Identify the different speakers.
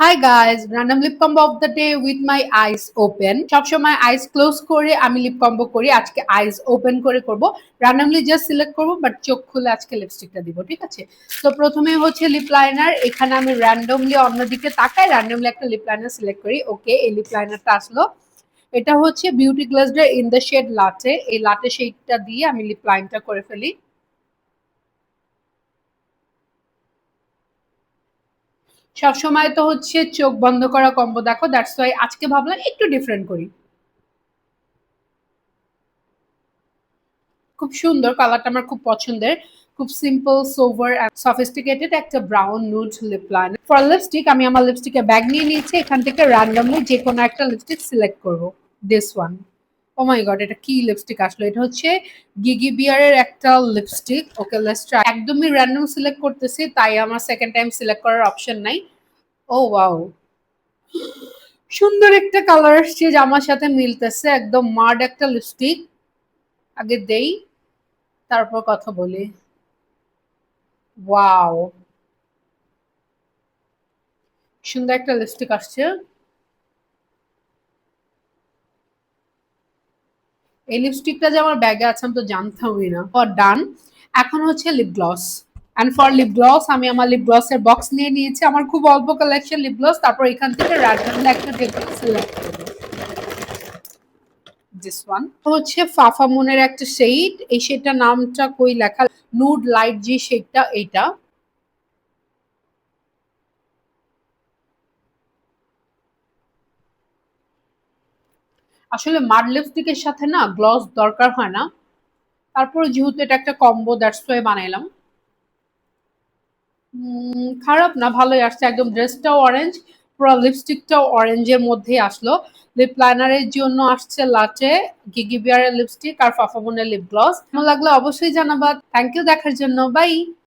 Speaker 1: Hi guys, random lip combo of the day with my eyes open. সবসময় আইস close করে আমি lip combo করি, আজকে আইস ওপেন করে করব। randomly জাস্ট সিলেক্ট করব, বাট চোখ খুলে আজকে লিপস্টিকটা দিব, ঠিক আছে? তো প্রথমে হচ্ছে লিপ লাইনার, এখানে আমি র্যান্ডমলি অন্যদিকে তাকাই, র্যান্ডমলি একটা লিপ লাইনার সিলেক্ট করি। ওকে, এই লিপ লাইনারটা আসলো। এটা হচ্ছে বিউটি গ্লাসডার ইন দ্য শেড লাটে, এই লাটে শেডটা দিয়ে আমি লিপ লাইনটা করে ফেলি। সবসময় তো হচ্ছে চোখ বন্ধ করা কম্বো দেখো, দ্যাটস ওয়াই আজকে ভাবলাম একটু ডিফারেন্ট করি। খুব সুন্দর, কালারটা আমার খুব পছন্দের। খুব সিম্পল, সোভার এন্ড সফিস্টিকেটেড একটা brown nude lip liner. For lipstick আমি আমার লিপস্টিকের ব্যাগ নিয়ে নিয়েছি, এখান থেকে র্যান্ডমলি যে কোনো একটা লিপস্টিক সিলেক্ট করব। This one. O my god, এটা কি লিপস্টিক আসলো? এটা হচ্ছে গিগি বিয়ারের একটা লিপস্টিক। Okay, let's try. একদমই র্যান্ডম সিলেক্ট করতেছি, তাই আমার সেকেন্ড টাইম সিলেক্ট করার অপশন নাই। ও ওয়াও, সুন্দর একটা কালার আসছে, জামার সাথে মিলতেছে, একদম মাড একটা লিপস্টিক। আগে দেই, তারপর কথা বলি। ওয়াও, সুন্দর একটা লিপস্টিক আসছে। এই লিপস্টিকটা যে আমার ব্যাগে আছে আমি তো জানতামই না। ফর ডান, এখন হচ্ছে lip gloss. And for lip gloss আমি আমার লিপ গ্লসের বক্স নিয়ে নিয়েছি। আমার খুব অল্প কালেকশন লিপ গ্লস, তারপর এখান থেকে র্যান্ডমলি একটা সিলেক্ট করবো। দিস ওয়ান হচ্ছে ফাফা মুনের একটা শেড, এই শেডটার নামটা কই লেখা, নুড লাইট যে শেডটা, এইটা। আসলে মাড লিপস্টিকের সাথে না গ্লস দরকার হয় না, তারপর যেহেতু এটা একটা কম্বো, দ্যাটস ওয়াই বানাইলাম। খারাপ না, ভালোই আসছে। একদম ড্রেসটাও অরেঞ্জ, পুরো লিপস্টিকটাও অরেঞ্জের মধ্যেই আসলো। লিপ লাইনারের জন্য আসছে লাটে, গিগি বিয়ারের লিপস্টিক আর ফাফাবনের লিপ গ্লস। কেমন লাগলো অবশ্যই জানাবা। থ্যাংক ইউ দেখার জন্য, বাই।